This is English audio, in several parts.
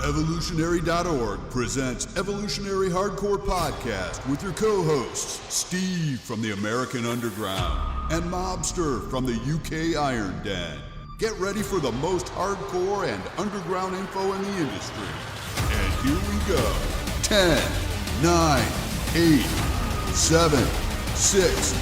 Evolutionary.org presents Evolutionary Hardcore Podcast with your co-hosts, Steve from the American Underground and Mobster from the UK Iron Den. Get ready for the most hardcore and underground info in the industry. And here we go. 10, 9, 8, 7, 6.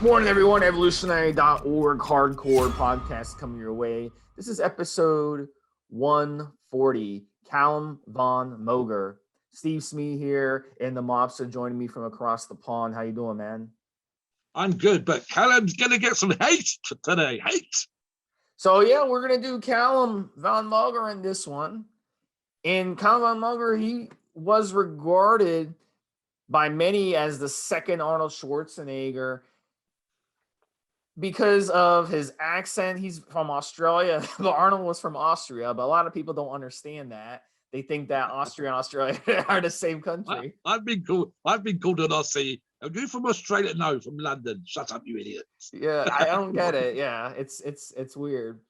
Morning, everyone. Evolutionary.org Hardcore Podcast coming your way. This is episode 140. Calum Von Moger. Stevesmi here, and the Mobster joining me from across the pond. How you doing, man? I'm good, but Calum's going to get some hate today. Hate. So, yeah, we're going to do Calum Von Moger in this one. And Calum Von Moger, he was regarded by many as the second Arnold Schwarzzenger because of his accent. He's from Australia, but Arnold was from Austria, but a lot of people don't understand that. They think that Austria and Australia are the same country. I've been called an Aussie. Are you from Australia? No, from London. Shut up, you idiot. Yeah, I don't get it. Yeah, it's weird.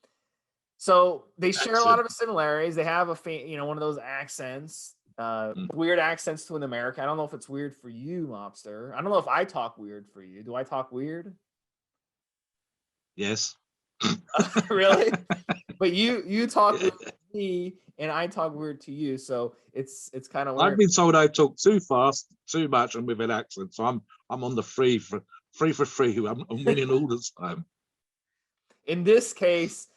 So they share a lot of similarities. They have one of those accents, weird accents to an American. I don't know if it's weird for you, Mobster. I don't know if I talk weird for you. Do I talk weird? Yes. Really? But you talk weird to me and I talk weird to you, so it's kind of weird. I've been told I talk too fast, too much, and with an accent, so I'm on the free for free. I'm winning all the time. In this case,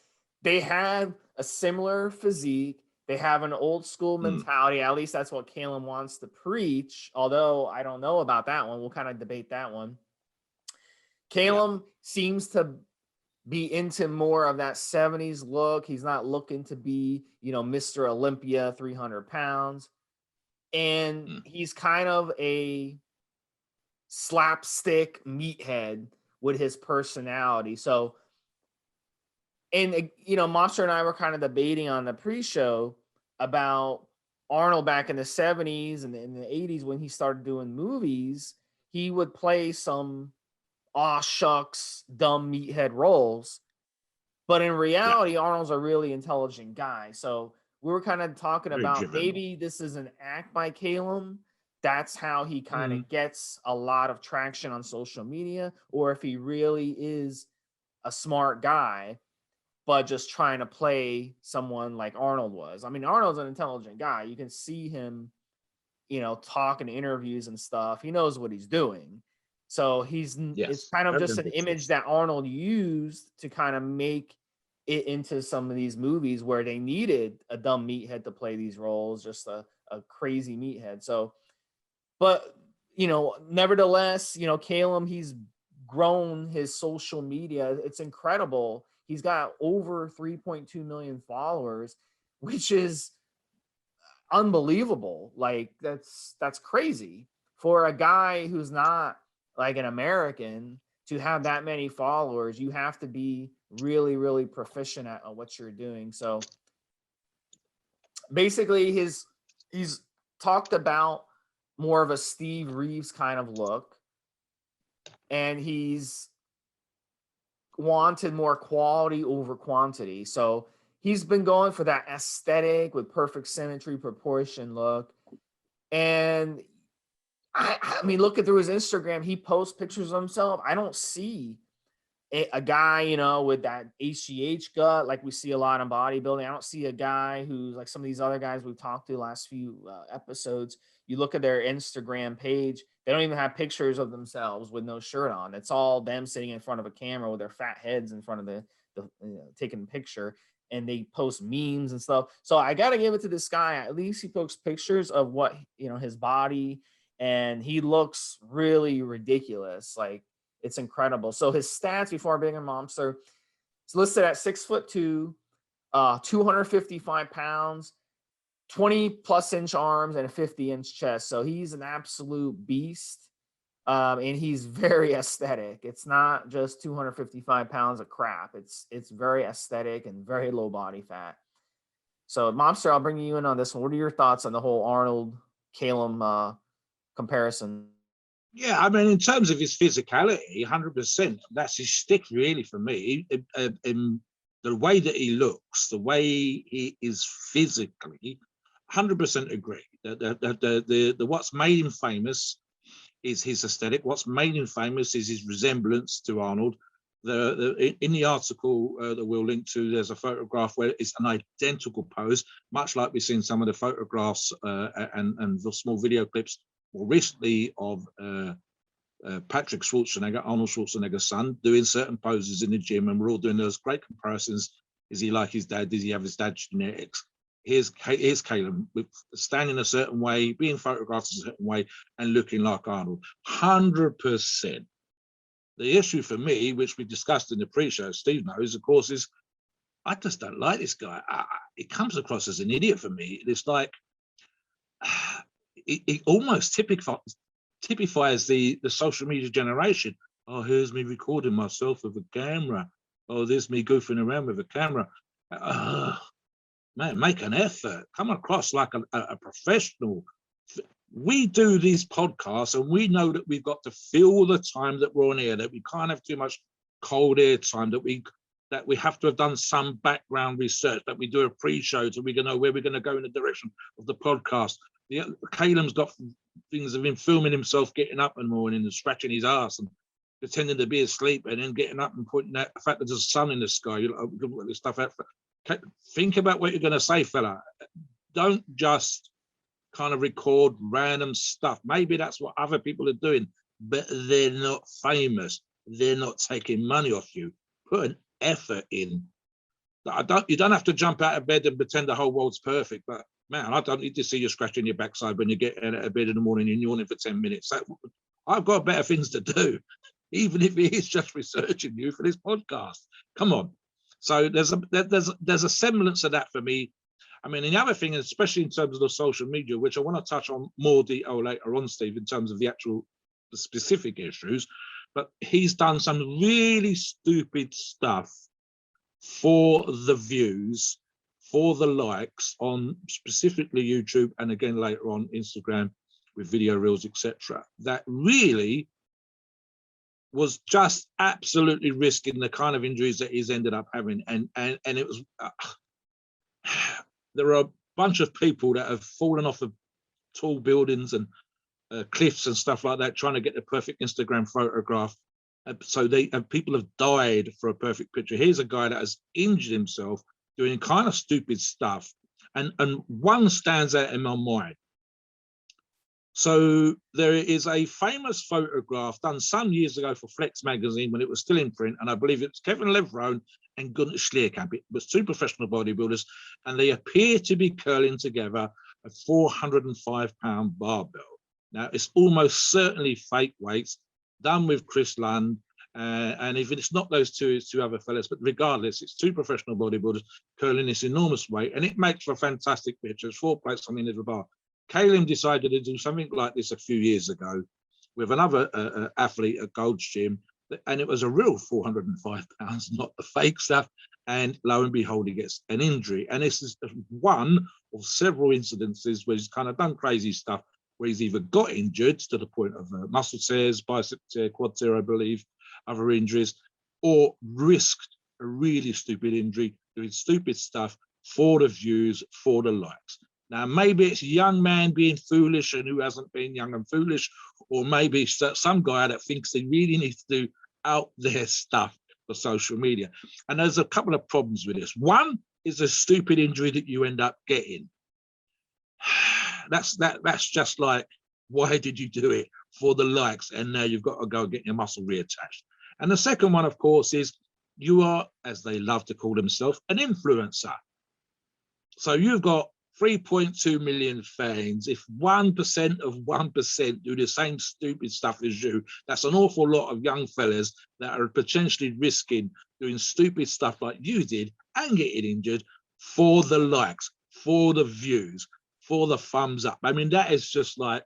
they have a similar physique. They have an old school mentality. At least that's what Calum wants to preach. Although I don't know about that one. We'll kind of debate that one. Calum seems to be into more of that 70s look. He's not looking to be, Mr. Olympia, 300 pounds. And he's kind of a slapstick meathead with his personality. So, and, Monster and I were kind of debating on the pre-show about Arnold back in the 70s and in the 80s when he started doing movies. He would play some aw shucks, dumb meathead roles. But in reality, Arnold's a really intelligent guy. So we were kind of talking about maybe this is an act by Calum. That's how he kind of gets a lot of traction on social media. Or if he really is a smart guy, but just trying to play someone like Arnold was. I mean, Arnold's an intelligent guy. You can see him, talk in interviews and stuff. He knows what he's doing. So it's kind of just an image that Arnold used to kind of make it into some of these movies where they needed a dumb meathead to play these roles, just a crazy meathead. So, but, nevertheless, Calum, he's grown his social media. It's incredible. He's got over 3.2 million followers, which is unbelievable. Like that's crazy for a guy who's not like an American to have that many followers. You have to be really, really proficient at what you're doing. So basically he's talked about more of a Steve Reeves kind of look, and he's wanted more quality over quantity. So he's been going for that aesthetic with perfect symmetry, proportion look. And I mean, looking through his Instagram, he posts pictures of himself. I don't see a guy, with that HGH gut like we see a lot in bodybuilding. I don't see a guy who's like some of these other guys we've talked to the last few episodes. You look at their Instagram page, they don't even have pictures of themselves with no shirt on. It's all them sitting in front of a camera with their fat heads in front of the taking a picture, and they post memes and stuff. So I got to give it to this guy. At least he posts pictures of what, his body, and he looks really ridiculous. Like, it's incredible. So his stats before being a Mobster, it's listed at 6'2", 255 pounds, 20 plus inch arms, and a 50-inch chest. So he's an absolute beast. And he's very aesthetic. It's not just 255 pounds of crap. It's very aesthetic and very low body fat. So Mobster, I'll bring you in on this one. What are your thoughts on the whole Arnold Calum comparison? Yeah, I mean, in terms of his physicality, 100%. That's his stick, really, for me. the way that he looks, the way he is physically, 100% agree. The what's made him famous is his aesthetic. What's made him famous is his resemblance to Arnold. In the article that we'll link to, there's a photograph where it's an identical pose, much like we've seen some of the photographs and the small video clips more recently of Patrick Schwarzzenger, Arnold Schwarzenegger's son, doing certain poses in the gym, and we're all doing those great comparisons. Is he like his dad? Does he have his dad's genetics? Here's Calum standing a certain way, being photographed a certain way, and looking like Arnold. 100%. The issue for me, which we discussed in the pre-show, Steve knows, of course, is I just don't like this guy. It comes across as an idiot for me. It's like it almost typifies the social media generation. Oh, here's me recording myself with a camera. Oh, there's me goofing around with a camera. Man, make an effort. Come across like a professional. We do these podcasts and we know that we've got to fill the time that we're on air, that we can't have too much cold air time, that we have to have done some background research, that we do a pre-show so we can know where we're going to go in the direction of the podcast. Calum's got things of him filming himself getting up in the morning and scratching his ass and pretending to be asleep and then getting up and pointing out the fact that there's a sun in the sky. You know, look this stuff out. Think about what you're going to say, fella. Don't just kind of record random stuff. Maybe that's what other people are doing, but they're not famous. They're not taking money off you. Put an effort in. You don't have to jump out of bed and pretend the whole world's perfect, but man, I don't need to see you scratching your backside when you get out of bed in the morning and yawning for 10 minutes. I've got better things to do, even if it is just researching you for this podcast. Come on. So there's a semblance of that for me. I mean, the other thing, especially in terms of the social media, which I want to touch on more detail later on, Steve, in terms of the specific issues, but he's done some really stupid stuff for the views, for the likes on specifically YouTube, and again later on Instagram with video reels, etc. That really was just absolutely risking the kind of injuries that he's ended up having, and it was there are a bunch of people that have fallen off of tall buildings and cliffs and stuff like that, trying to get the perfect Instagram photograph. So people have died for a perfect picture. Here's a guy that has injured himself doing kind of stupid stuff, and one stands out in my mind. So there is a famous photograph done some years ago for Flex magazine when it was still in print, and I believe it's Kevin Levrone and Gunnar Schlierkamp. It was two professional bodybuilders, and they appear to be curling together a 405-pound barbell. Now, it's almost certainly fake weights, done with Chris Lund, and if it's not those two, it's two other fellas, but regardless, it's two professional bodybuilders curling this enormous weight, and it makes for a fantastic picture. It's 4 plates on the end of the bar. Calum decided to do something like this a few years ago with another athlete at Gold's Gym, and it was a real 405 pounds, not the fake stuff. And lo and behold, he gets an injury. And this is one of several incidences where he's kind of done crazy stuff, where he's either got injured to the point of muscle tears, bicep tear, quad tear, I believe, other injuries, or risked a really stupid injury, doing stupid stuff for the views, for the likes. Now, maybe it's a young man being foolish and who hasn't been young and foolish, or maybe it's some guy that thinks he really needs to do out there stuff for social media. And there's a couple of problems with this. One is a stupid injury that you end up getting. That's just like, why did you do it? For the likes, and now you've got to go get your muscle reattached. And the second one, of course, is you are, as they love to call themselves, an influencer. So you've got 3.2 million fans. If 1% of 1% do the same stupid stuff as you, that's an awful lot of young fellas that are potentially risking doing stupid stuff like you did and getting injured for the likes, for the views, for the thumbs up. I mean, that is just like,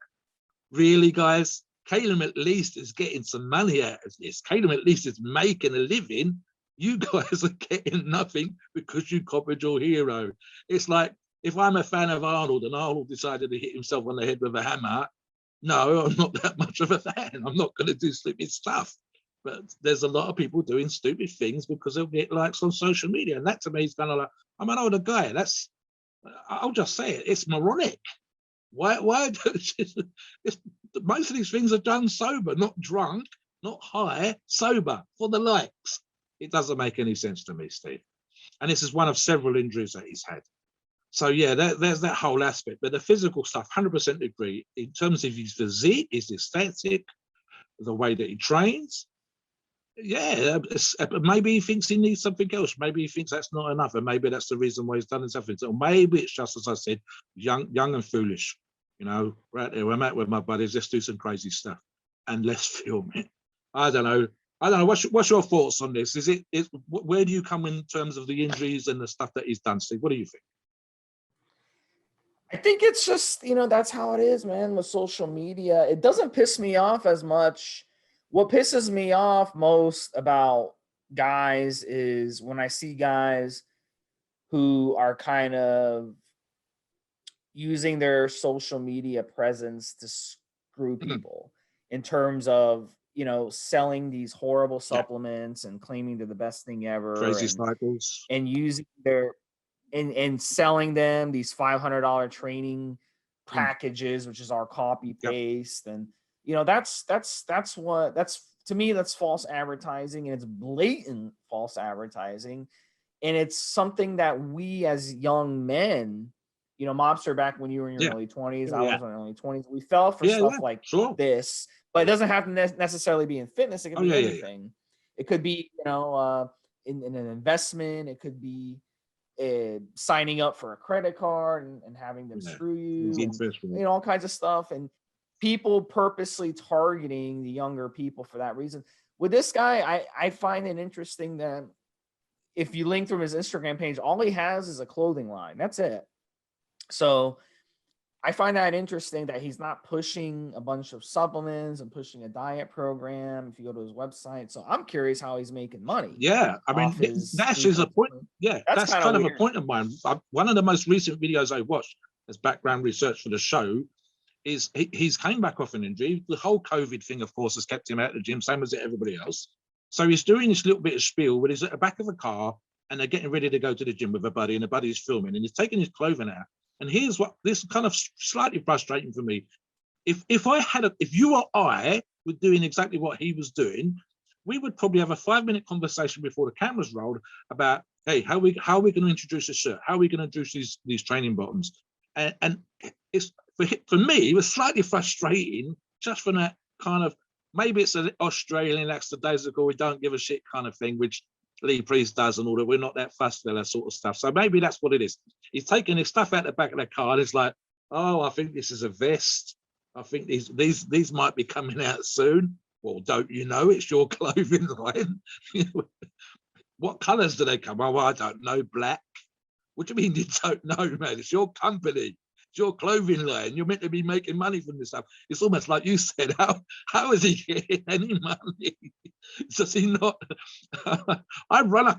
really, guys? Calum at least is getting some money out of this. Calum at least is making a living. You guys are getting nothing because you copied your hero. It's like, if I'm a fan of Arnold and Arnold decided to hit himself on the head with a hammer, no, I'm not that much of a fan. I'm not going to do stupid stuff. But there's a lot of people doing stupid things because they'll get likes on social media. And that to me is kind of like, I'm an older guy. I'll just say it. It's moronic. Why most of these things are done sober, not drunk, not high, sober for the likes. It doesn't make any sense to me, Steve. And this is one of several injuries that he's had. So yeah, there's that whole aspect. But the physical stuff, 100% agree. In terms of his physique, his aesthetic, the way that he trains, yeah, maybe he thinks he needs something else. Maybe he thinks that's not enough, and maybe that's the reason why he's done something. Or maybe it's just, as I said, young and foolish. You know, right there, I'm out with my buddies. Let's do some crazy stuff, and let's film it. I don't know. What's your thoughts on this? Where do you come in terms of the injuries and the stuff that he's done, Steve? What do you think? I think it's just, that's how it is, man, with social media. It doesn't piss me off as much. What pisses me off most about guys is when I see guys who are kind of using their social media presence to screw people in terms of, selling these horrible supplements and claiming they're the best thing ever. Crazy cycles. And using their and selling them these $500 training packages, which is our copy paste. And that's to me, that's false advertising, and it's blatant false advertising. And it's something that we as young men, Mobster, back when you were in your early 20s, I was in my early 20s, we fell for stuff like this. But it doesn't have to necessarily be in fitness. It could be anything. It could be, in an investment. It could be signing up for a credit card and having them screw you, and, all kinds of stuff. And people purposely targeting the younger people for that reason. With this guy, I find it interesting that if you link through his Instagram page, all he has is a clothing line. That's it. So I find that interesting that he's not pushing a bunch of supplements and pushing a diet program. If you go to his website, so I'm curious how he's making money. Yeah, I mean, that's a point. Yeah, that's kind of a point of mine. One of the most recent videos I watched as background research for the show is he's came back off an injury. The whole COVID thing, of course, has kept him out of the gym, same as everybody else. So he's doing this little bit of spiel where he's at the back of a car and they're getting ready to go to the gym with a buddy, and the buddy's filming, and he's taking his clothing out. And here's what this is kind of slightly frustrating for me. If you or I were doing exactly what he was doing, we would probably have a 5-minute conversation before the cameras rolled about, hey, how are we going to introduce a shirt? How are we going to introduce these training bottoms? And it's for me, it was slightly frustrating just from that kind of, maybe it's an Australian lackadaisical, we don't give a shit kind of thing, which Lee Priest does and all that. We're not that fussed with that sort of stuff. So maybe that's what it is. He's taking his stuff out the back of the car and it's like, oh, I think this is a vest. I think these might be coming out soon. Well, don't you know? It's your clothing line. What colours do they come? Oh, well, I don't know. Black. What do you mean you don't know, man? It's your company. It's your clothing line. You're meant to be making money from this stuff. It's almost like you said, how is he getting any money? Does he not? I run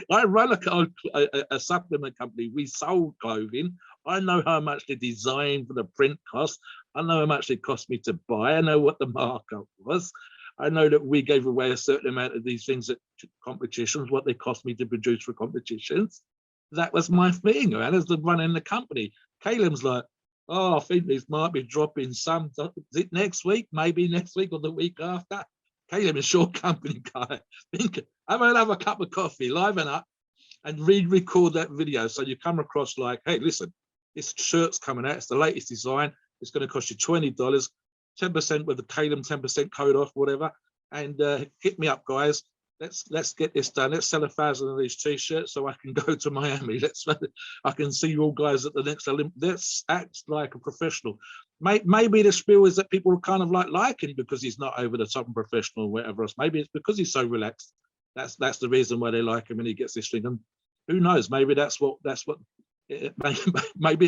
a supplement company. We sold clothing. I know how much the design for the print cost. I know how much it cost me to buy. I know what the markup was. I know that we gave away a certain amount of these things at competitions, what they cost me to produce for competitions. That was my thing, man, as the running the company. Calum's like, oh, I think these might be dropping some. Is it next week? Maybe next week or the week after? Calum is your company guy. Have another cup of coffee, liven up, and re-record that video. So you come across like, hey, listen, this shirt's coming out. It's the latest design. It's going to cost you $20, 10% with the Calum 10% code off, whatever. And hit me up, guys. Let's get this done. Let's sell 1,000 of these t-shirts so I can go to Miami. I can see you all guys at the next Olympics. Let's act like a professional. Maybe the spiel is that people kind of like him because he's not over the top and professional or whatever else. Maybe it's because he's so relaxed. That's the reason why they like him and he gets this thing. And who knows? Maybe maybe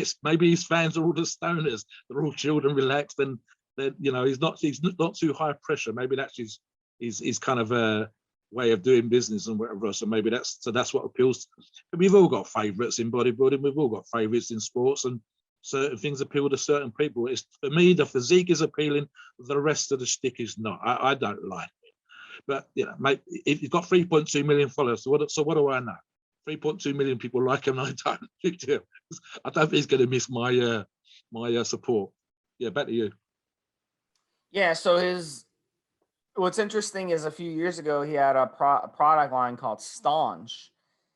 his fans are all the stoners. They're all chilled and relaxed, and he's not too high pressure. Maybe that's his kind of a way of doing business and whatever else. So maybe that's what appeals. We've all got favorites in bodybuilding. We've all got favorites in sports, and certain things appeal to certain people. It's, for me, the physique is appealing. The rest of the shtick is not. I don't like it. But mate, if you've got 3.2 million followers, so what do I know? 3.2 million people like him, and I don't. Big deal. I don't think he's going to miss my support. Yeah, back to you. Yeah. So what's interesting is a few years ago he had a product line called Staunch.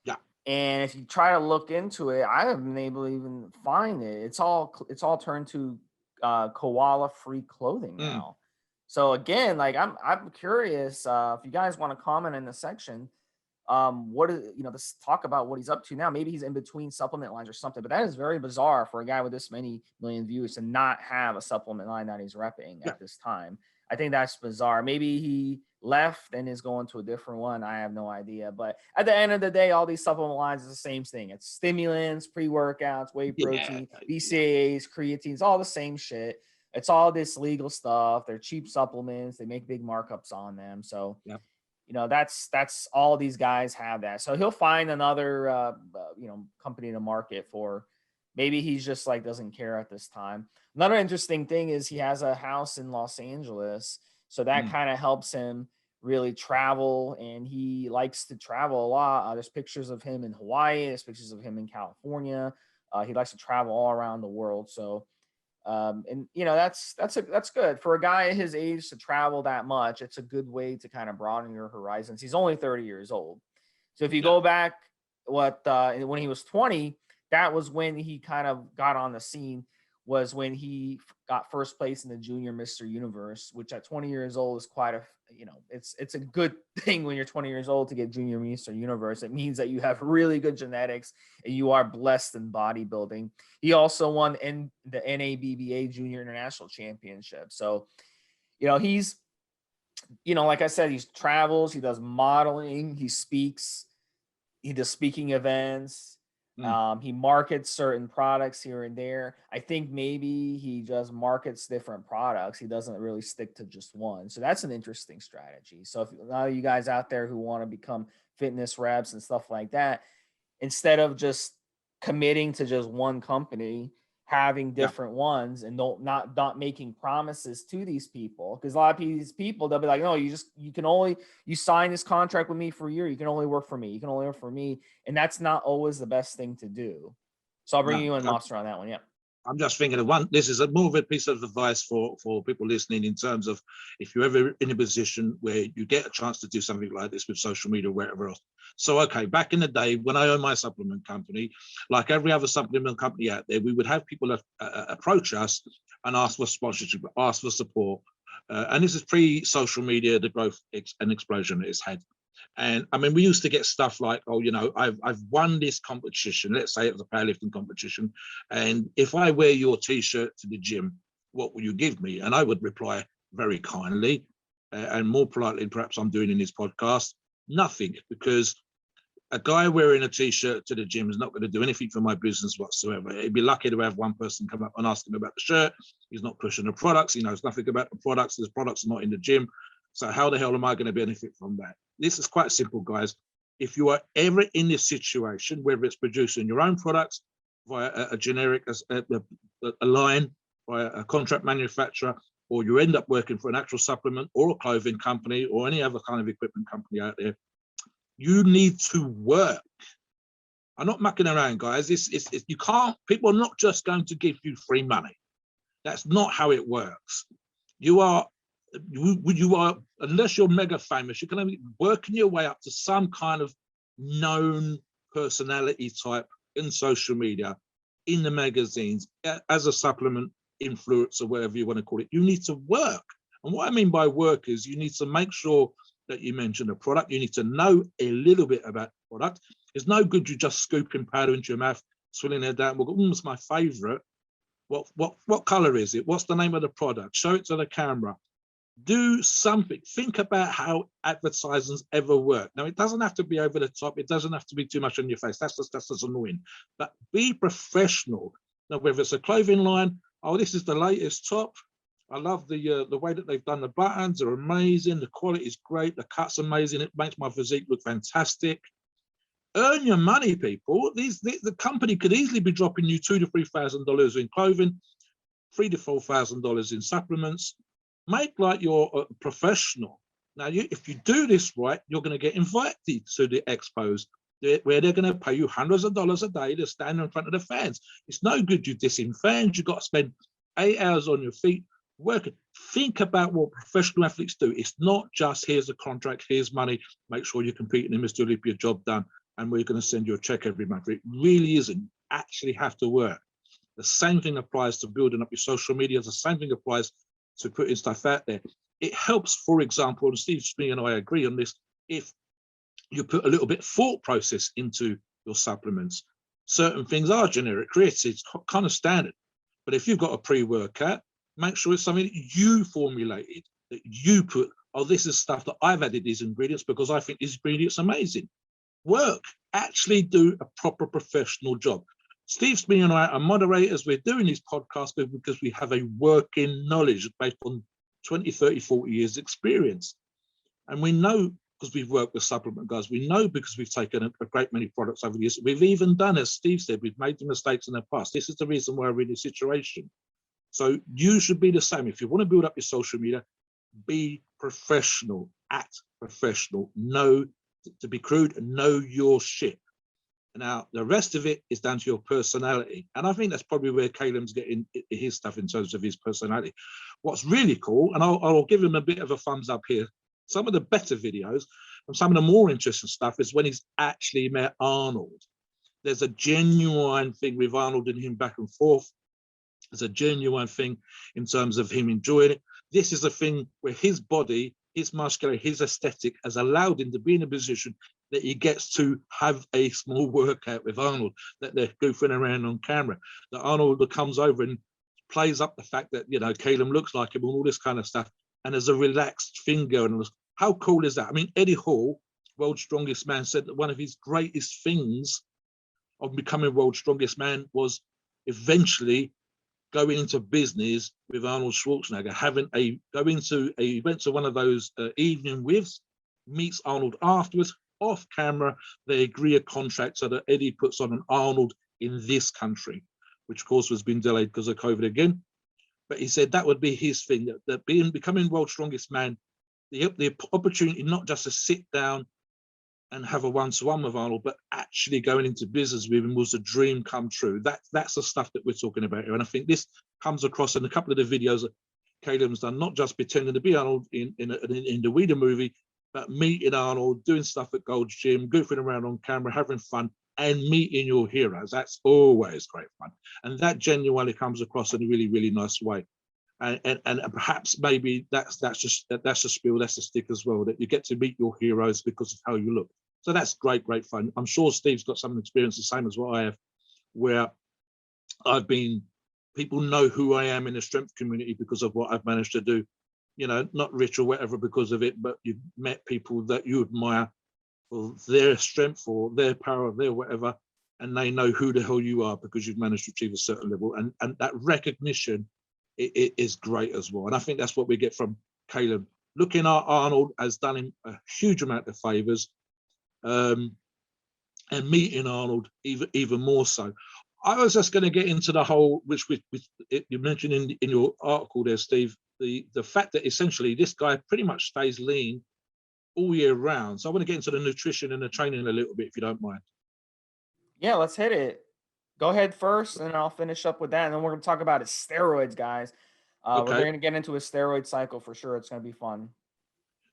Yeah. And if you try to look into it, I haven't been able to even find it. It's all turned to koala free clothing now. So again, like I'm curious if you guys want to comment in the section. What is let's talk about what he's up to now. Maybe he's in between supplement lines or something, but that is very bizarre for a guy with this many million views to not have a supplement line that he's repping at this time. I think that's bizarre. Maybe he left and is going to a different one. I have no idea. But at the end of the day, all these supplement lines is the same thing. It's stimulants, pre-workouts, whey protein, BCAAs, creatines, all the same shit. It's all this legal stuff. They're cheap supplements. They make big markups on them. So that's all these guys have that. So he'll find another company to market for. Maybe he's just like doesn't care at this time. Another interesting thing is he has a house in Los Angeles. So that kind of helps him really travel, and he likes to travel a lot. There's pictures of him in Hawaii. There's pictures of him in California. He likes to travel all around the world. So that's good for a guy his age to travel that much. It's a good way to kind of broaden your horizons. He's only 30 years old. So if you go back when he was 20, that was when he kind of got on the scene, was when he got first place in the Junior Mr. Universe, which at 20 years old is quite a, it's a good thing when you're 20 years old to get Junior Mr. Universe. It means that you have really good genetics and you are blessed in bodybuilding. He also won in the NABBA Junior International Championship. So, he's, like I said, he travels, he does modeling, he speaks, he does speaking events. He markets certain products here and there. I think maybe he just markets different products. He doesn't really stick to just one. So that's an interesting strategy. So if a lot of you guys out there who want to become fitness reps and stuff like that, instead of just committing to just one company, having different ones and not making promises to these people, because a lot of these people, they'll be like, no, you sign this contract with me for a year, you can only work for me, and that's not always the best thing to do. So I'll bring you in, Mobster, on that one. I'm just thinking of one. This is more of a piece of advice for people listening, in terms of if you're ever in a position where you get a chance to do something like this with social media or wherever else. So, okay, back in the day when I owned my supplement company, like every other supplement company out there, we would have people approach us and ask for sponsorship, ask for support. And this is pre-social media, the growth and explosion it's had. And I mean, we used to get stuff like, I've won this competition. Let's say it was a powerlifting competition. And if I wear your T-shirt to the gym, what will you give me? And I would reply very kindly and more politely, perhaps I'm doing in this podcast, nothing, because a guy wearing a T-shirt to the gym is not going to do anything for my business whatsoever. He'd be lucky to have one person come up and ask him about the shirt. He's not pushing the products. He knows nothing about the products. His products are not in the gym. So how the hell am I going to benefit from that? This is quite simple, guys. If you are ever in this situation, whether it's producing your own products via a generic, a line, via a contract manufacturer, or you end up working for an actual supplement or a clothing company or any other kind of equipment company out there, you need to work. I'm not mucking around, guys. You can't, people are not just going to give you free money. That's not how it works. You are, unless you're mega famous, you can only working your way up to some kind of known personality type in social media, in the magazines, as a supplement influencer, whatever you want to call it. You need to work. And what I mean by work is you need to make sure that you mention the product. You need to know a little bit about the product. It's no good you just scooping powder into your mouth, swilling it down. We'll go, it's my favorite. What color is it? What's the name of the product? Show it to the camera. Do something. Think about how advertisements ever work. Now, it doesn't have to be over the top. It doesn't have to be too much on your face. That's just annoying. But be professional. Now, whether it's a clothing line, this is the latest top. I love the way that they've done the buttons. They're amazing. The quality is great. The cut's amazing. It makes my physique look fantastic. Earn your money, people. The company could easily be dropping you $2,000 to $3,000 in clothing, $3,000 to $4,000 in supplements. Make like you're a professional. Now, if you do this right, you're going to get invited to the expos where they're going to pay you hundreds of dollars a day to stand in front of the fans. It's no good you dissing fans. You've got to spend 8 hours on your feet working. Think about what professional athletes do. It's not just here's a contract, here's money, make sure you're competing in Mr. Olympia, job done, and we're going to send you a check every month. It really isn't. You actually have to work. The same thing applies to building up your social media. The same thing applies to putting stuff out there. It helps, for example, and Stevesmi and I agree on this, if you put a little bit of thought process into your supplements. Certain things are generic. Creatine's kind of standard. But if you've got a pre-workout, make sure it's something that you formulated, that you put, oh, this is stuff that I've added these ingredients because I think these ingredients are amazing. Work. Actually do a proper professional job. Stevesmi and I are moderators. We're doing these podcasts because we have a working knowledge based on 20, 30, 40 years experience. And we know, because we've worked with supplement guys, we know because we've taken a great many products over the years. We've even done, as Steve said, we've made the mistakes in the past. This is the reason why we're in this situation. So you should be the same. If you want to build up your social media, be professional, act professional, know, to be crude, know your shit. Now, the rest of it is down to your personality. And I think that's probably where Calum's getting his stuff in terms of his personality. What's really cool, and I'll give him a bit of a thumbs up here, some of the better videos and some of the more interesting stuff is when he's actually met Arnold. There's a genuine thing with Arnold and him back and forth. There's a genuine thing in terms of him enjoying it. This is a thing where his body, his muscularity, his aesthetic has allowed him to be in a position that he gets to have a small workout with Arnold, that they're goofing around on camera, that Arnold comes over and plays up the fact that, you know, Calum looks like him and all this kind of stuff. And there's a relaxed thing going on. How cool is that? I mean, Eddie Hall, world's strongest man, said that one of his greatest things of becoming world's strongest man was eventually going into business with Arnold Schwarzzenger, he went to one of those evening whiffs, meets Arnold afterwards, off camera, they agree a contract so that Eddie puts on an Arnold in this country, which of course has been delayed because of COVID again. But he said that would be his thing, that becoming world's strongest man, the opportunity not just to sit down and have a one-to-one with Arnold, but actually going into business with him was a dream come true. That's the stuff that we're talking about here. And I think this comes across in a couple of the videos that Calum's done, not just pretending to be Arnold in the Weeder movie, but meeting Arnold, doing stuff at Gold's Gym, goofing around on camera, having fun, and meeting your heroes. That's always great fun. And that genuinely comes across in a really, really nice way. And perhaps maybe that's a spiel, that's a stick as well, that you get to meet your heroes because of how you look. So that's great fun. I'm sure Steve's got some experience the same as what I have, where people know who I am in the strength community because of what I've managed to do. You know, not rich or whatever because of it, but you've met people that you admire for their strength or their power, their whatever, and they know who the hell you are because you've managed to achieve a certain level. And that recognition it is great as well. And I think that's what we get from Calum. Looking at Arnold has done him a huge amount of favors, and meeting Arnold even more so. I was just going to get into the whole, which you mentioned in your article there, Steve, the fact that essentially this guy pretty much stays lean all year round. So I want to get into the nutrition and the training a little bit, if you don't mind. Yeah, let's hit it. Go ahead first, and I'll finish up with that. And then we're going to talk about his steroids, guys. Okay. We're going to get into a steroid cycle for sure. It's going to be fun.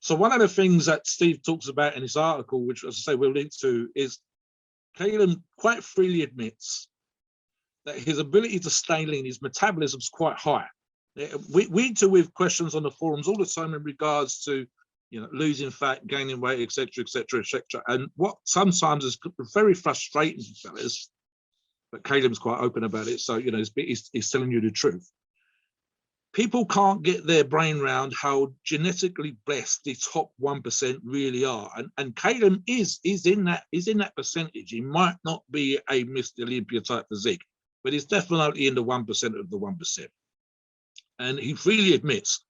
So one of the things that Steve talks about in his article, which, as I say, we'll link to, is Calum quite freely admits that his ability to stay lean, his metabolism is quite high. We deal with questions on the forums all the time in regards to, you know, losing fat, gaining weight, etc., etc., etc. And what sometimes is very frustrating for fellas, but Calum's quite open about it. So, you know, he's telling you the truth. People can't get their brain around how genetically blessed the top 1% really are. And Calum is in that percentage. He might not be a Mr. Olympia type physique, but he's definitely in the 1% of the 1%. And he freely admits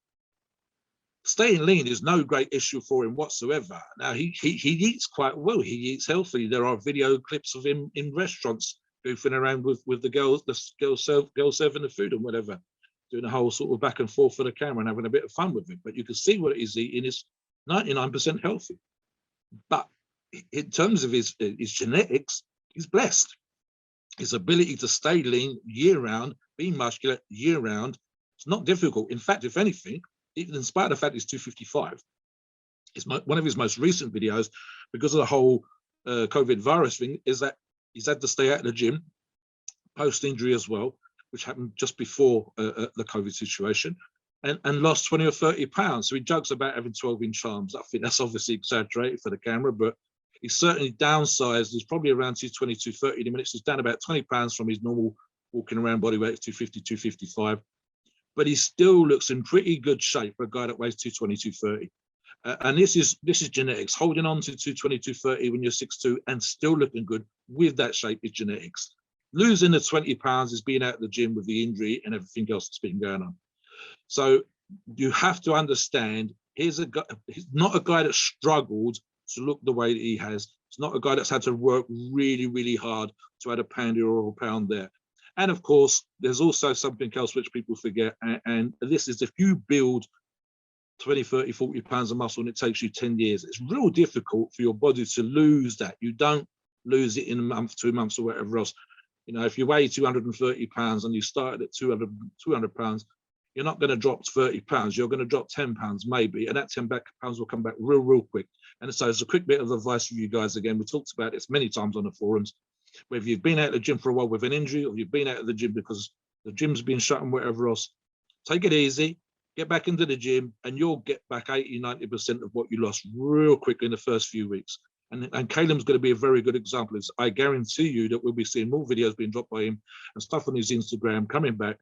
staying lean is no great issue for him whatsoever. Now, he eats quite well. He eats healthy. There are video clips of him in restaurants goofing around with the girls serving the food and whatever, doing a whole sort of back and forth for the camera and having a bit of fun with it. But you can see what he's eating is 99% healthy. But in terms of his genetics, he's blessed. His ability to stay lean year round, be muscular year round, it's not difficult. In fact, if anything, even in spite of the fact he's 255, it's one of his most recent videos, because of the whole COVID virus thing, is that he's had to stay out of the gym post-injury as well, which happened just before the COVID situation, and lost 20 or 30 pounds. So he jokes about having 12-inch arms. I think that's obviously exaggerated for the camera, but he's certainly downsized. He's probably around 220, 230 minutes. He's down about 20 pounds from his normal walking around body weight, 250, 255. But he still looks in pretty good shape for a guy that weighs 220, 230. And this is genetics. Holding on to 220, 230 when you're 6'2" and still looking good with that shape is genetics. Losing the 20 pounds is being out of the gym with the injury and everything else that's been going on. So you have to understand, he's not a guy that struggled to look the way that he has. It's not a guy that's had to work really, really hard to add a pound here or a pound there. And of course, there's also something else which people forget. And this is, if you build 20, 30, 40 pounds of muscle and it takes you 10 years, it's real difficult for your body to lose that. You don't lose it in a month, 2 months or whatever else. You know, if you weigh 230 pounds and you started at 200 pounds, you're not going to drop 30 pounds. You're going to drop 10 pounds maybe, and that 10 pounds will come back real quick. And so it's a quick bit of advice for you guys. Again, we talked about this many times on the forums. Whether you've been out of the gym for a while with an injury, or you've been out of the gym because the gym's been shut and whatever else, take it easy, get back into the gym, and you'll get back 80, 90% of what you lost real quickly in the first few weeks. And Calum's going to be a very good example. I guarantee you that we'll be seeing more videos being dropped by him and stuff on his Instagram coming back,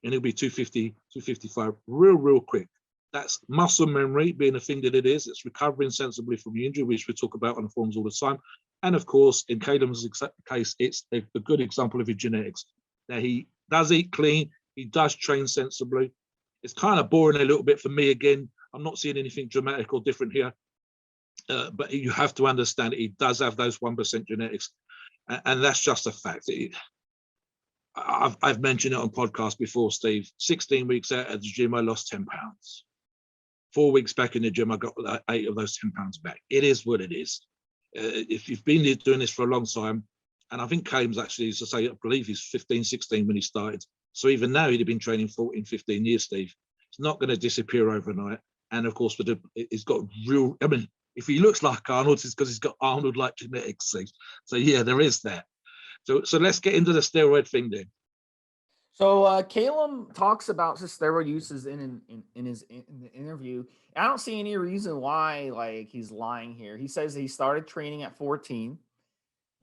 and he'll be 250, 255 real quick. That's muscle memory being the thing that it is. It's recovering sensibly from the injury, which we talk about on the forums all the time. And of course, in Calum's case, it's a good example of his genetics. Now, he does eat clean. He does train sensibly. It's kind of boring a little bit for me again. I'm not seeing anything dramatic or different here. But you have to understand he does have those 1% genetics. And that's just a fact. I've mentioned it on podcast before, Steve. 16 weeks out at the gym, I lost 10 pounds. 4 weeks back in the gym, I got 8 of those 10 pounds back. It is what it is. If you've been doing this for a long time, and I think Calum's actually, as I say, I believe he's 15, 16 when he started. So even now, he'd have been training 14, 15 years, Steve. It's not going to disappear overnight. And of course, it's got real, I mean, if he looks like Arnold, it's because he's got Arnold-like genetics, Steve. So yeah, there is that. So let's get into the steroid thing then. So Calum talks about his steroid uses in the interview. I don't see any reason why like he's lying here. He says he started training at 14.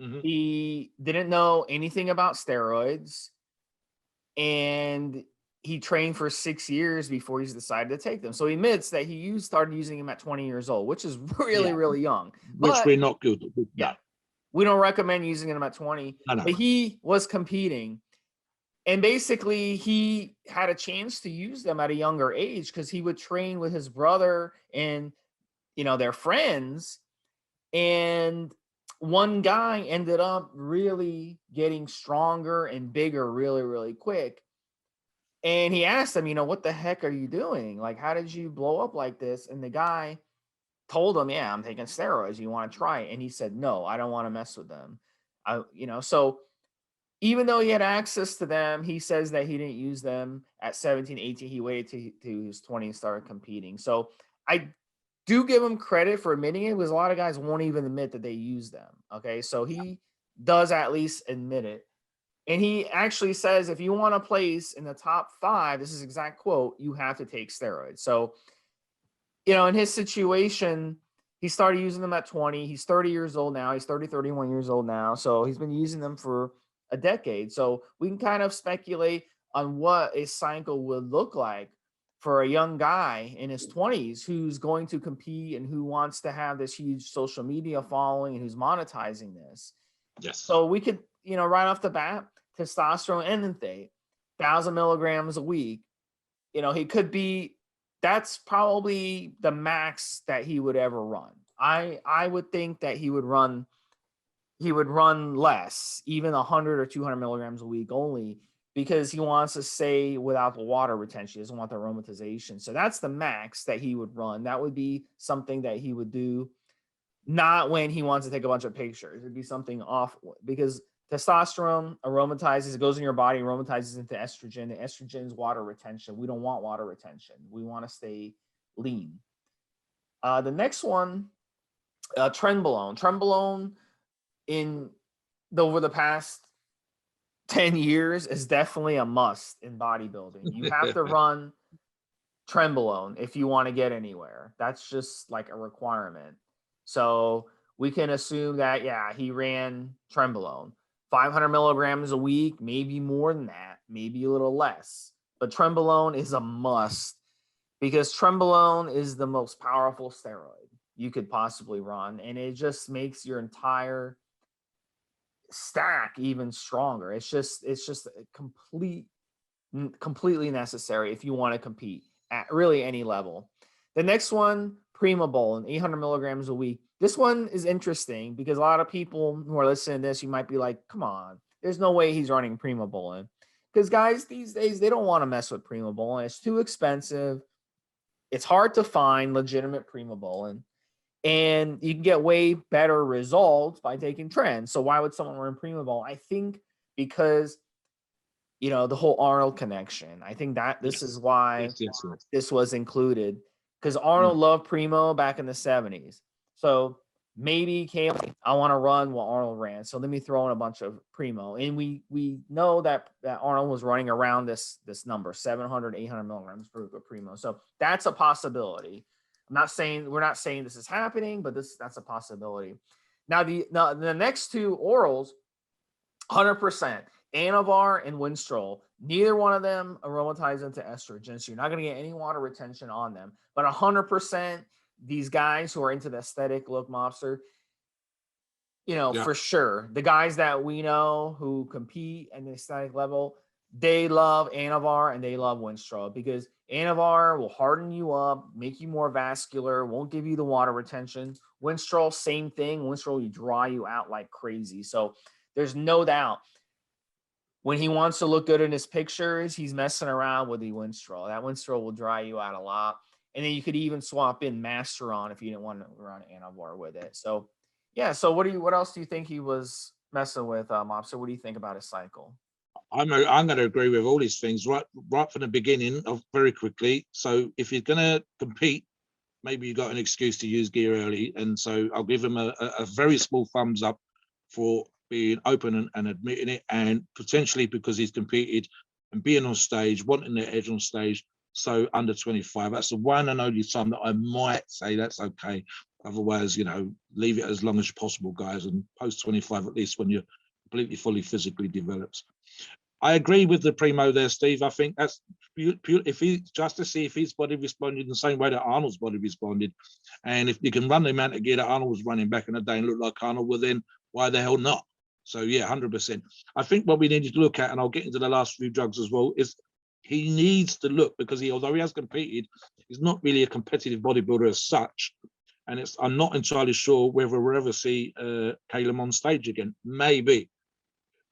Mm-hmm. He didn't know anything about steroids, and he trained for 6 years before he's decided to take them. So he admits that he started using them at 20 years old, which is really young. Which we're not good. Yeah, we don't recommend using them at 20. No. But he was competing. And basically, he had a chance to use them at a younger age because he would train with his brother and, you know, their friends. And one guy ended up really getting stronger and bigger really quick. And he asked him, you know, what the heck are you doing? Like, how did you blow up like this? And the guy told him, yeah, I'm taking steroids. You want to try it? And he said, no, I don't want to mess with them. So even though he had access to them, he says that he didn't use them at 17, 18. He waited to his 20 and started competing. So I do give him credit for admitting it, because a lot of guys won't even admit that they use them. Okay, so he does at least admit it. And he actually says, if you want to place in the top 5, this is exact quote, you have to take steroids. So, you know, in his situation, he started using them at 20. He's 30 years old now. He's 30, 31 years old now. So he's been using them for a decade. So we can kind of speculate on what a cycle would look like for a young guy in his 20s who's going to compete and who wants to have this huge social media following and who's monetizing this. Yes. So we could, you know, right off the bat, testosterone enanthate, 1,000 milligrams a week. You know, he could be, that's probably the max that he would ever run. I would think that he would run less, even 100 or 200 milligrams a week only, because he wants to stay without the water retention. He doesn't want the aromatization. So that's the max that he would run. That would be something that he would do, not when he wants to take a bunch of pictures. It'd be something off, because testosterone aromatizes, it goes in your body, aromatizes into estrogen. And estrogen is water retention. We don't want water retention. We want to stay lean. The next one, trenbolone. Trenbolone over the past 10 years is definitely a must in bodybuilding. You have to run trenbolone if you want to get anywhere. That's just like a requirement. So we can assume that, yeah, he ran trenbolone, 500 milligrams a week, maybe more than that, maybe a little less. But trenbolone is a must, because trenbolone is the most powerful steroid you could possibly run. And it just makes your entire stack even stronger. It's just completely necessary if you want to compete at really any level. The next one, Primobolan, 800 milligrams a week. This one is interesting because a lot of people who are listening to this, you might be like, come on, there's no way he's running Primobolan. Because guys, these days, they don't want to mess with Primobolan. It's too expensive. It's hard to find legitimate Primobolan. And you can get way better results by taking trends. So why would someone run Primobolan? I think because, the whole Arnold connection. I think that this is why this was included, because Arnold loved Primo back in the 70s. So maybe Calum, I want to run what Arnold ran. So let me throw in a bunch of Primo. And we know that Arnold was running around this number, 700, 800 milligrams per Primo. So that's a possibility. We're not saying this is happening, but that's a possibility. Now the next two orals, 100%, Anavar and Winstrol. Neither one of them aromatize into estrogen, so you're not going to get any water retention on them. But 100%, these guys who are into the aesthetic look, Mobster, for sure, the guys that we know who compete at the aesthetic level, they love Anavar and they love Winstrol, because Anavar will harden you up, make you more vascular, won't give you the water retention. Winstrol, same thing. Winstrol will dry you out like crazy. So there's no doubt when he wants to look good in his pictures, he's messing around with the Winstrol. That Winstrol will dry you out a lot. And then you could even swap in Masteron if you didn't want to run Anavar with it. So yeah. So what else do you think he was messing with, Mobster? What do you think about his cycle? I'm going to agree with all these things right from the beginning, very quickly. So if you're going to compete, maybe you got an excuse to use gear early, and so I'll give him a very small thumbs up for being open and admitting it, and potentially because he's competed and being on stage, wanting the edge on stage. So under 25, that's the one and only time that I might say that's okay. Otherwise, leave it as long as possible, guys, and post 25 at least when you're completely fully physically developed. I agree with the Primo there, Steve. I think that's if he just to see if his body responded in the same way that Arnold's body responded, and if you can run the amount of gear that Arnold was running back in the day and look like Arnold, well then why the hell not? So yeah, 100%. I think what we needed to look at, and I'll get into the last few drugs as well, is he needs to look, because although he has competed, he's not really a competitive bodybuilder as such. And I'm not entirely sure whether we'll ever see Calum on stage again. Maybe.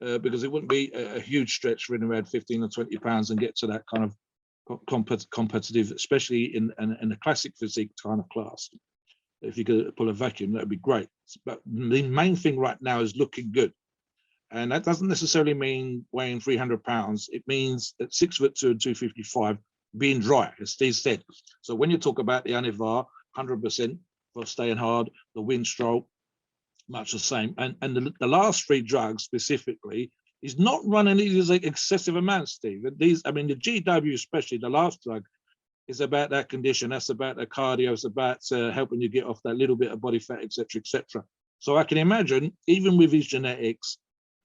Because it wouldn't be a huge stretch for him to add 15 or 20 pounds and get to that kind of competitive, especially in the classic physique kind of class. If you could pull a vacuum, that would be great. But the main thing right now is looking good. And that doesn't necessarily mean weighing 300 pounds. It means at 6'2" and 255, being dry, as Steve said. So when you talk about the Anavar, 100% for staying hard, the Winstrol, much the same. And the last three drugs specifically is not running these excessive amounts, Steve. The GW, especially the last drug, is about that condition. That's about the cardio. It's about helping you get off that little bit of body fat, etc., etc. So I can imagine, even with his genetics,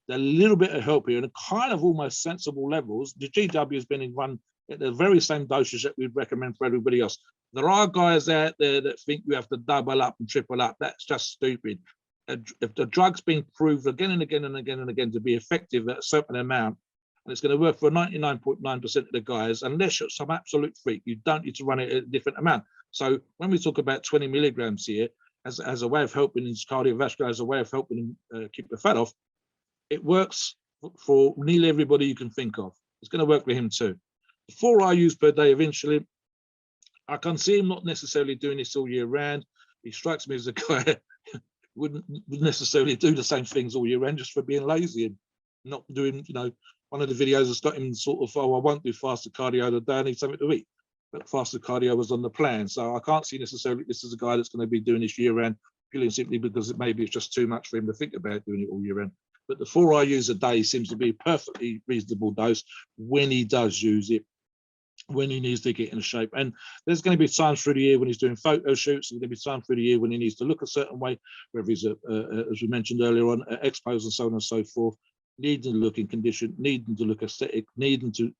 a little bit of help here and a kind of almost sensible levels. The GW has been run at the very same dosage that we'd recommend for everybody else. There are guys out there that think you have to double up and triple up. That's just stupid. If the drug's been proved again and again and again and again to be effective at a certain amount, and it's going to work for 99.9% of the guys, unless you're some absolute freak, you don't need to run it at a different amount. So when we talk about 20 milligrams here, as a way of helping his cardiovascular, as a way of helping him keep the fat off, it works for nearly everybody you can think of. It's going to work for him too. 4 IUs per day of insulin. I can see him not necessarily doing this all year round. He strikes me as a guy who wouldn't necessarily do the same things all year round just for being lazy and not doing, one of the videos has got him sort of, I won't do faster cardio today, I need something to eat. But faster cardio was on the plan. So I can't see necessarily this is a guy that's going to be doing this year round, purely and simply because maybe it's just too much for him to think about doing it all year round. But the 4 IUs a day seems to be a perfectly reasonable dose when he does use it, when he needs to get in shape. And there's going to be times through the year when he's doing photo shoots. There's going to be times through the year when he needs to look a certain way, whether he's, as we mentioned earlier on, expos and so on and so forth, needing to look in condition, needing to look aesthetic, needing to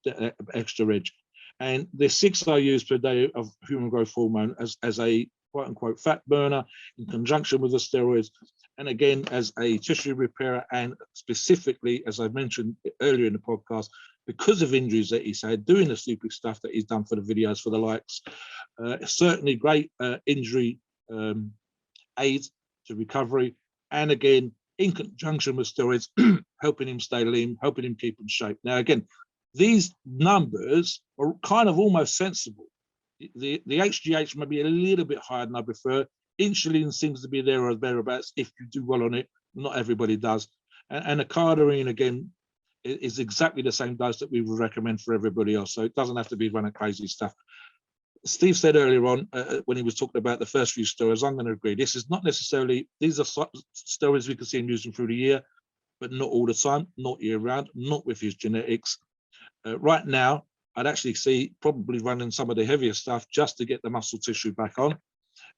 extra edge. And there's 6 IUs per day of human growth hormone as a quote unquote fat burner in conjunction with the steroids. And again, as a tissue repairer, and specifically, as I mentioned earlier in the podcast, because of injuries that he's had, doing the stupid stuff that he's done for the videos, for the likes, certainly great injury aid to recovery. And again, in conjunction with steroids, helping him stay lean, helping him keep in shape. Now, again, these numbers are kind of almost sensible. The HGH may be a little bit higher than I prefer. Insulin seems to be there or thereabouts if you do well on it. Not everybody does. And the cardarine, again, is exactly the same dose that we would recommend for everybody else. So it doesn't have to be running crazy stuff. Steve said earlier on, when he was talking about the first few steroids, I'm going to agree. This is not necessarily, these are steroids we can see him using through the year, but not all the time, not year round, not with his genetics. Right now, I'd actually see probably running some of the heavier stuff just to get the muscle tissue back on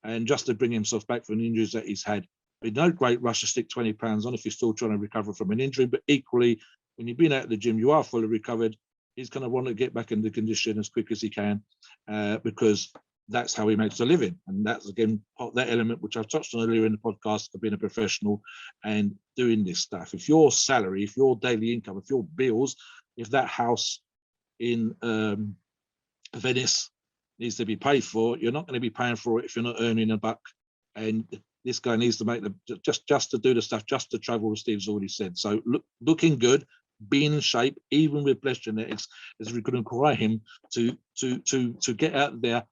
and just to bring himself back from the injuries that he's had. But no great rush to stick 20 pounds on if you're still trying to recover from an injury, but equally, when you've been out of the gym, you are fully recovered. He's going to want to get back into condition as quick as he can because that's how he makes a living. And that's, again, part of that element, which I've touched on earlier in the podcast, of being a professional and doing this stuff. If your salary, if your daily income, if your bills, if that house in Venice needs to be paid for, you're not going to be paying for it if you're not earning a buck. And this guy needs to make just to do the stuff, just to travel, as Steve's already said. So looking good, being in shape, even with blessed genetics, is we could require him to get out there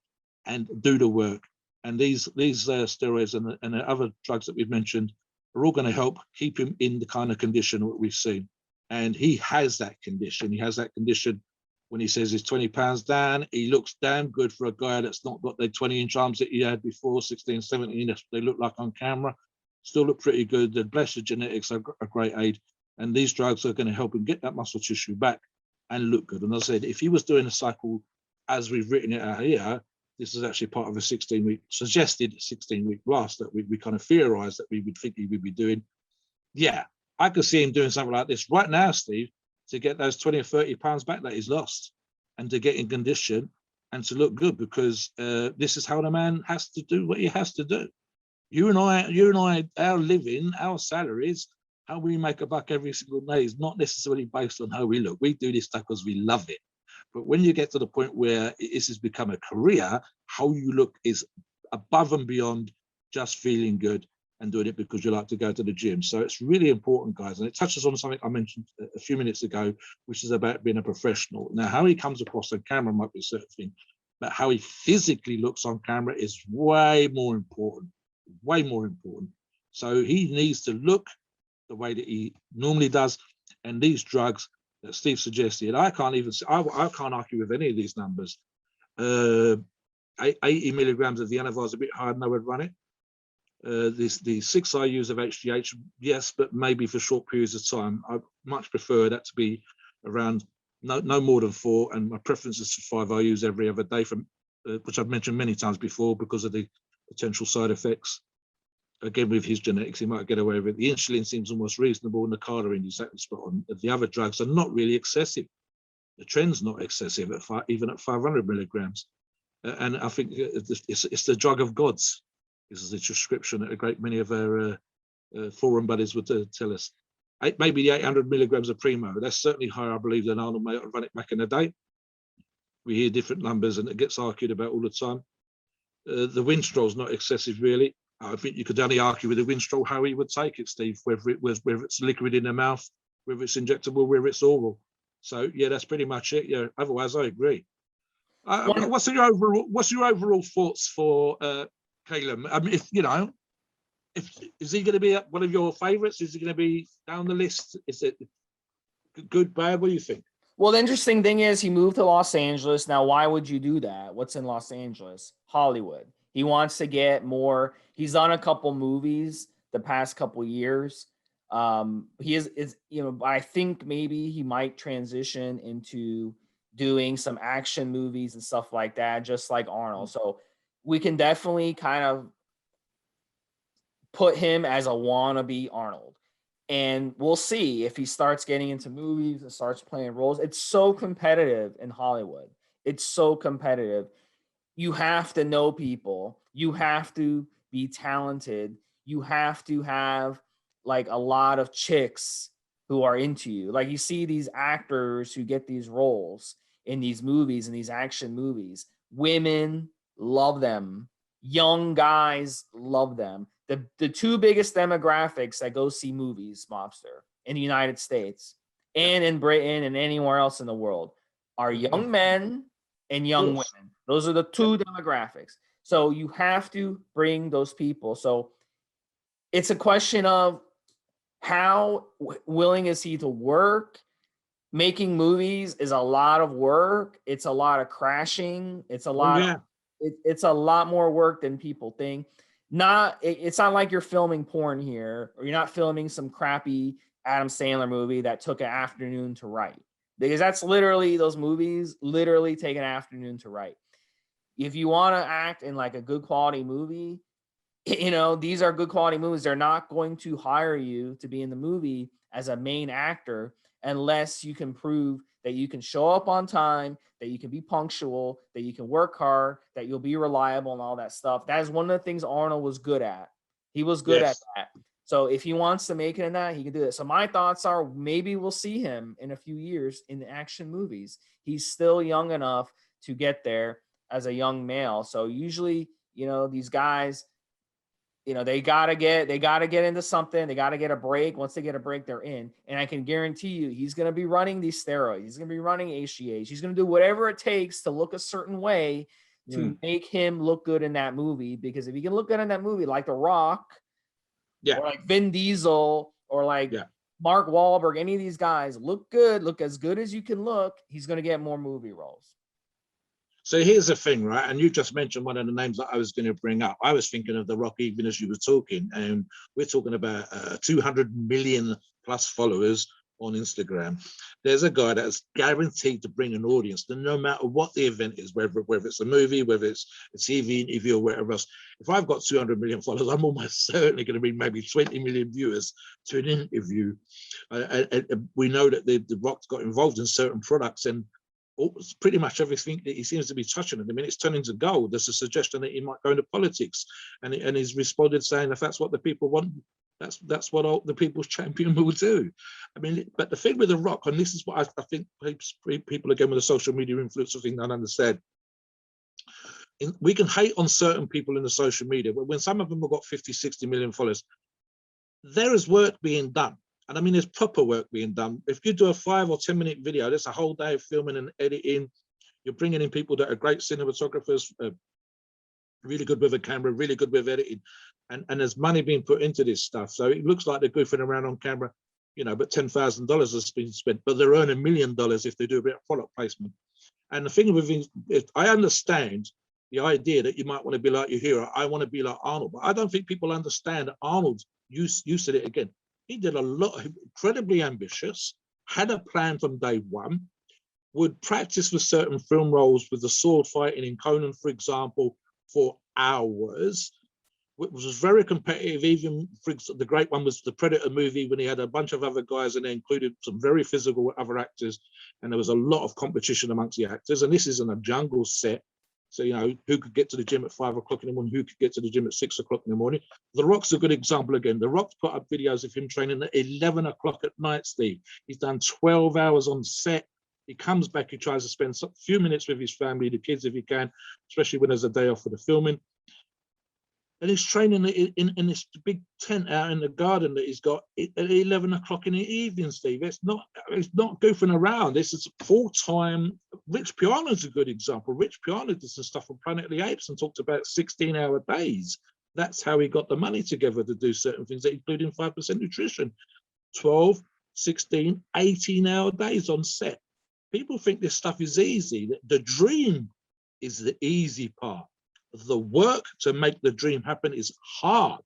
and do the work. And these steroids and the other drugs that we've mentioned are all going to help keep him in the kind of condition that we've seen. And he has that condition. He has that condition. When he says he's 20 pounds down, he looks damn good for a guy that's not got the 20-inch arms that he had before, 16, 17. They look like on camera. Still look pretty good. The blessed genetics are a great aid. And these drugs are going to help him get that muscle tissue back and look good. And I said, if he was doing a cycle as we've written it out here, this is actually part of a 16-week, suggested 16-week blast that we kind of theorized that we would think he would be doing. Yeah, I could see him doing something like this right now, Steve, to get those 20 or 30 pounds back that he's lost and to get in condition and to look good, because this is how the man has to do what he has to do. You and I, our living, our salaries, how we make a buck every single day is not necessarily based on how we look. We do this stuff because we love it. But when you get to the point where this has become a career, how you look is above and beyond just feeling good and doing it because you like to go to the gym. So it's really important, guys. And it touches on something I mentioned a few minutes ago, which is about being a professional. Now, how he comes across on camera might be a certain thing, but how he physically looks on camera is way more important, way more important. So he needs to look the way that he normally does. And these drugs that Steve suggested, I can't argue with any of these numbers. 80 milligrams of the Anavar is a bit hard, and I would run it. The 6 IUs of HGH, yes, but maybe for short periods of time. I much prefer that to be around no more than 4, and my preference is to 5 IUs every other day, from which I've mentioned many times before because of the potential side effects. Again, with his genetics, he might get away with it. The insulin seems almost reasonable, and the cardarine is exactly spot on. The other drugs are not really excessive. The trend's not excessive, even at 500 milligrams. And I think it's the drug of gods. This is a description that a great many of our forum buddies would tell us. Maybe the 800 milligrams of Primo. That's certainly higher, I believe, than Arnold may have run it back in the day. We hear different numbers, and it gets argued about all the time. The Winstrol's not excessive, really. I think you could only argue with the Winstrol how he would take it, Steve, whether it's liquid in the mouth, whether it's injectable, whether it's oral. So yeah, that's pretty much it. Yeah. Otherwise, I agree. One- What's your overall thoughts for Calum? I mean, if you know, if is he going to be one of your favourites? Is he going to be down the list? Is it good, bad? What do you think? Well, the interesting thing is he moved to Los Angeles. Now, why would you do that? What's in Los Angeles? Hollywood. He wants to get more. He's done a couple movies the past couple years. He is I think maybe he might transition into doing some action movies and stuff like that, just like Arnold. So we can definitely kind of put him as a wannabe Arnold. And we'll see if he starts getting into movies and starts playing roles. It's so competitive in Hollywood. It's so competitive. You have to know people. You have to be talented. You have to have like a lot of chicks who are into you. Like you see these actors who get these roles in these movies, in these action movies. Women love them. Young guys love them. The two biggest demographics that go see movies, Mobster, in the United States and in Britain and anywhere else in the world are young men and young women. Those are the two demographics. So you have to bring those people. So it's a question of how willing is he to work? Making movies is a lot of work. It's a lot of crashing. It's a lot. It's a lot more work than people think. It's not like you're filming porn here, or you're not filming some crappy Adam Sandler movie that took an afternoon to write, because that's literally, those movies literally take an afternoon to write. If you want to act in like a good quality movie, these are good quality movies. They're not going to hire you to be in the movie as a main actor unless you can prove that you can show up on time, that you can be punctual, that you can work hard, that you'll be reliable and all that stuff. That is one of the things Arnold was good at. He was good at that. So if he wants to make it in that, he can do it. So my thoughts are maybe we'll see him in a few years in the action movies. He's still young enough to get there as a young male. So usually, these guys, they gotta get into something. They gotta get a break. Once they get a break, they're in. And I can guarantee you, he's gonna be running these steroids. He's gonna be running HGH. He's gonna do whatever it takes to look a certain way to make him look good in that movie. Because if he can look good in that movie, like The Rock, or like Vin Diesel, or like Mark Wahlberg, any of these guys look good, look as good as you can look, he's gonna get more movie roles. So here's the thing, right? And you just mentioned one of the names that I was going to bring up. I was thinking of The Rock even as you were talking, and we're talking about 200 million plus followers on Instagram. There's a guy that's guaranteed to bring an audience, no matter what the event is, whether it's a movie, whether it's a TV interview or whatever else. If I've got 200 million followers, I'm almost certainly going to bring maybe 20 million viewers to an interview. We know that the Rock's got involved in certain products, and pretty much everything that he seems to be touching at the minute, it's turning to gold. There's a suggestion that he might go into politics, and he's responded saying, if that's what the people want, that's what all the people's champion will do. I mean, but the thing with The Rock, and this is what I think people again with the social media influencer thing don't understand. We can hate on certain people in the social media, but when some of them have got 50, 60 million followers, there is work being done. And I mean, there's proper work being done. If you do a 5 or 10 minute video, that's a whole day of filming and editing. You're bringing in people that are great cinematographers, really good with a camera, really good with editing. And there's money being put into this stuff. So it looks like they're goofing around on camera, but $10,000 has been spent, but they're earning $1 million if they do a bit of product placement. And the thing with it, I understand the idea that you might want to be like your hero. I want to be like Arnold, but I don't think people understand that Arnold, you said it again, he did a lot, incredibly ambitious, had a plan from day one, would practice for certain film roles with the sword fighting in Conan, for example, for hours, which was very competitive. Even the great one was the Predator movie, when he had a bunch of other guys and they included some very physical other actors, and there was a lot of competition amongst the actors. And this is in a jungle set. So, who could get to the gym at 5 o'clock in the morning, who could get to the gym at 6 o'clock in the morning. The Rock's a good example again. The Rock's put up videos of him training at 11 o'clock at night, Steve. He's done 12 hours on set. He comes back, he tries to spend a few minutes with his family, the kids if he can, especially when there's a day off for the filming. and he's training in this big tent out in the garden that he's got at 11 o'clock in the evening, Steve. It's not goofing around. This is full-time. Rich Piana's a good example. Rich Piana did some stuff on Planet of the Apes and talked about 16-hour days. That's how he got the money together to do certain things, including 5% nutrition. 12, 16, 18-hour days on set. People think this stuff is easy. The dream is the easy part. The work to make the dream happen is hard.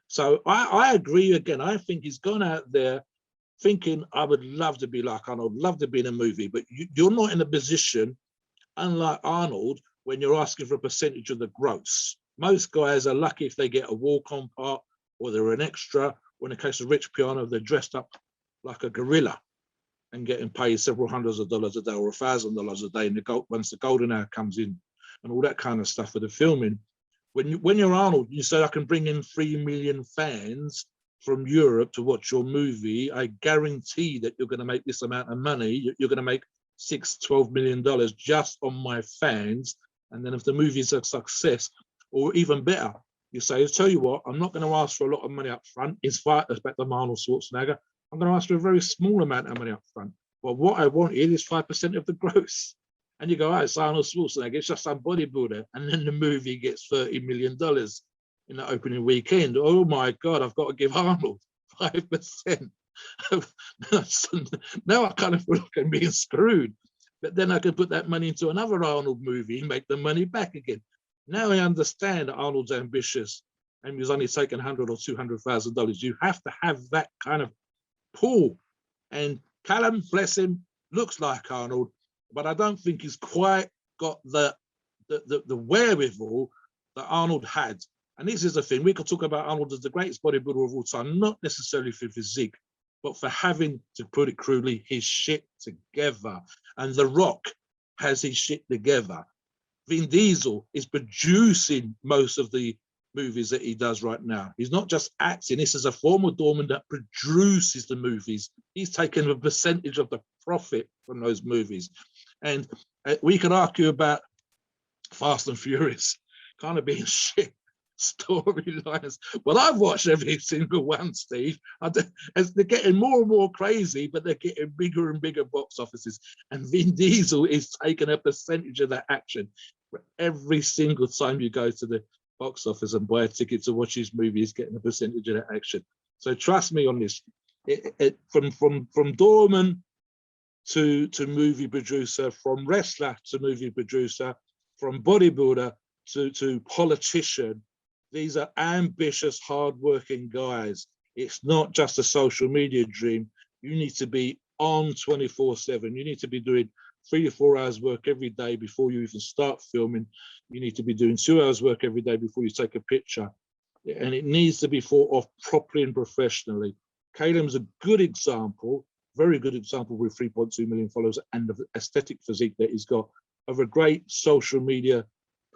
So I agree again. I think he's gone out there thinking, I would love to be like Arnold, love to be in a movie, but you're not in a position, unlike Arnold, when you're asking for a percentage of the gross. Most guys are lucky if they get a walk-on part or they're an extra, or in the case of Rich Piana, they're dressed up like a gorilla and getting paid several hundreds of dollars a day or $1,000 a day in once the golden hour comes in and all that kind of stuff for the filming. When you're Arnold, you say, I can bring in 3 million fans from Europe to watch your movie. I guarantee that you're going to make this amount of money. You're going to make $12 million just on my fans. And then if the movie is a success, or even better, you say, I'll tell you what, I'm not going to ask for a lot of money up front. In spite of back to Arnold Schwarzenegger, I'm going to ask for a very small amount of money up front. Well, what I want is 5% of the gross. And you go, oh, it's Arnold Schwarzenegger, it's just some bodybuilder. And then the movie gets $30 million in the opening weekend. Oh my God, I've got to give Arnold 5%. Now I kind of feel like I'm being screwed. But then I can put that money into another Arnold movie and make the money back again. Now I understand that Arnold's ambitious and he's only taken $100,000 or $200,000. You have to have that kind of pull. And Calum, bless him, looks like Arnold, but I don't think he's quite got the wherewithal that Arnold had. And this is the thing, we could talk about Arnold as the greatest bodybuilder of all time, not necessarily for physique, but for having, to put it crudely, his shit together. And The Rock has his shit together. Vin Diesel is producing most of the movies that he does right now. He's not just acting. This is a former doorman that produces the movies. He's taken a percentage of the profit from those movies. And we could argue about Fast and Furious kind of being shit storylines. Well, I've watched every single one, Steve. As they're getting more and more crazy, but they're getting bigger and bigger box offices. And Vin Diesel is taking a percentage of that action. Every single time you go to the box office and buy a ticket to watch his movie, he's getting a percentage of that action. So trust me on this. From doorman to movie producer, from wrestler to movie producer, from bodybuilder to politician, these are ambitious, hardworking guys. It's not just a social media dream. You need to be on 24/7. You need to be doing 3 to 4 hours work every day before you even start filming. You need to be doing 2 hours work every day before you take a picture. And it needs to be thought of properly and professionally. Calum's a good example, very good example with 3.2 million followers and the aesthetic physique that he's got of a great social media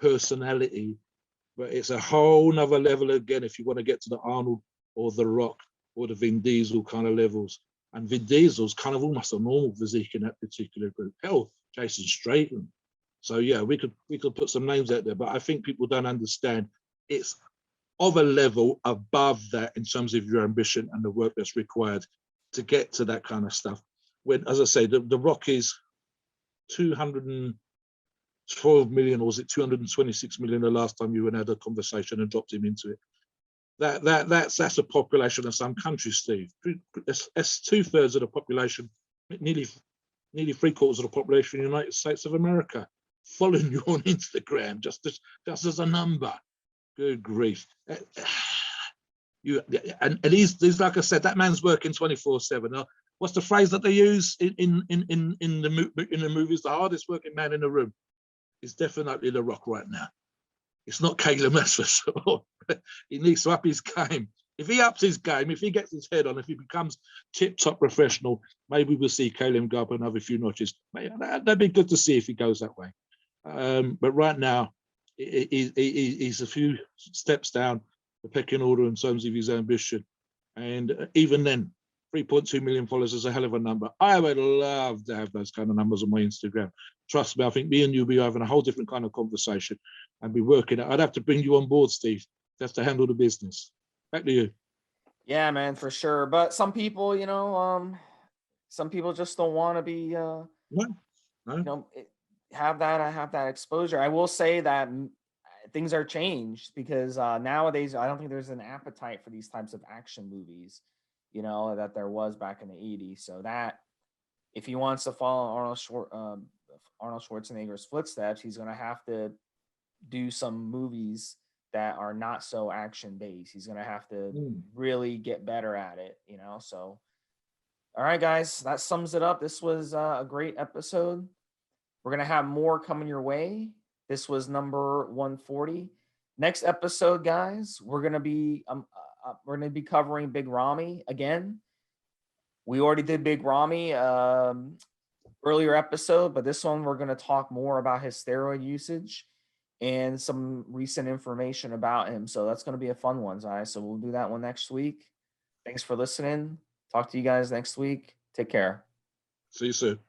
personality. But it's a whole nother level again if you want to get to the Arnold or The Rock or the Vin Diesel kind of levels. And Vin Diesel's kind of almost a normal physique in that particular group. Hell, Jason Statham. So yeah, we could put some names out there, but I think people don't understand it's of a level above that in terms of your ambition and the work that's required to get to that kind of stuff. When, as I say, the Rock is 212 million, or was it 226 million the last time you had a conversation and dropped him into it? That's a population of some countries, Steve. That's 2/3 of the population, nearly 3/4 of the population in the United States of America, following you on Instagram, just as a number. Good grief. And he's like I said, that man's working 24/7. What's the phrase that they use in the movies? The hardest working man in the room is definitely The Rock right now. It's not Calum, that's for sure. He needs to up his game. If he ups his game, if he gets his head on, if he becomes tip-top professional, maybe we'll see Calum go up another few notches. That'd be good to see if he goes that way. But right now, he's a few steps down the pecking order in terms of his ambition. And even then, 3.2 million followers is a hell of a number. I would love to have those kind of numbers on my Instagram. Trust me, I think me and you'll be having a whole different kind of conversation and be working. I'd have to bring you on board, Steve, Just to handle the business. Back to you. Yeah, man, for sure. But some people, some people just don't want to be, No, have that exposure. I will say that things are changed because nowadays I don't think there's an appetite for these types of action movies, that there was back in the 80s. So that if he wants to follow Arnold Schwarzenegger's footsteps, he's going to have to do some movies that are not so action based. He's going to have to really get better at it, So, all right, guys, that sums it up. This was a great episode. We're going to have more coming your way. This was number 140. Next episode, guys, we're going to be covering Big Ramy again. We already did Big Ramy earlier episode, but this one we're going to talk more about his steroid usage and some recent information about him. So that's going to be a fun one, guys. So we'll do that one next week. Thanks for listening. Talk to you guys next week. Take care. See you soon.